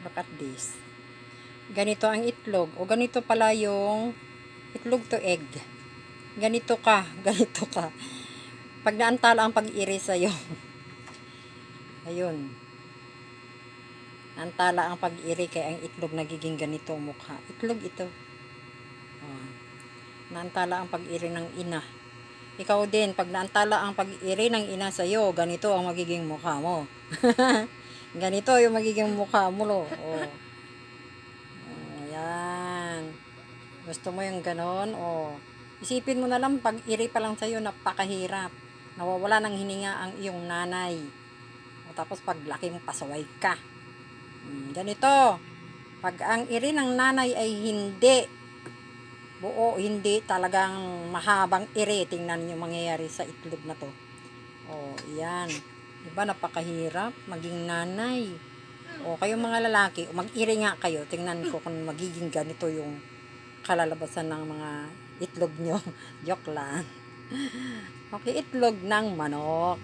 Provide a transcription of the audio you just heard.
Look at this. Ganito ang itlog. O ganito pala yung itlog to egg. Ganito ka. Ganito ka. Pag naantala ang pag-iri sa'yo. Ayun. Naantala ang pag-iri kaya ang itlog nagiging ganito ang mukha. Itlog ito. Oh. Naantala ang pag-iri ng ina. Ikaw din, pag naantala ang pag-iri ng ina sa'yo, ganito ang magiging mukha mo. Ganito yung magiging mukha mo, lo. Oh. Ayan. Gusto mo yung ganon? O, isipin mo na lang, pag-iri pa lang sa'yo, napakahirap. Nawawala ng hininga ang iyong nanay. O, tapos paglaki mo, pasaway ka. Ganito. Pag ang iri ng nanay ay hindi buo, hindi talagang mahabang iri, tingnan nyo mangyayari sa itlog na to. O, yan. Diba, napakahirap maging nanay. O, kayong mga lalaki, mag-iri nga kayo. Tingnan ko kung magiging ganito yung kalalabasan ng mga itlog nyo. Joke lang. Okay, itlog ng manok.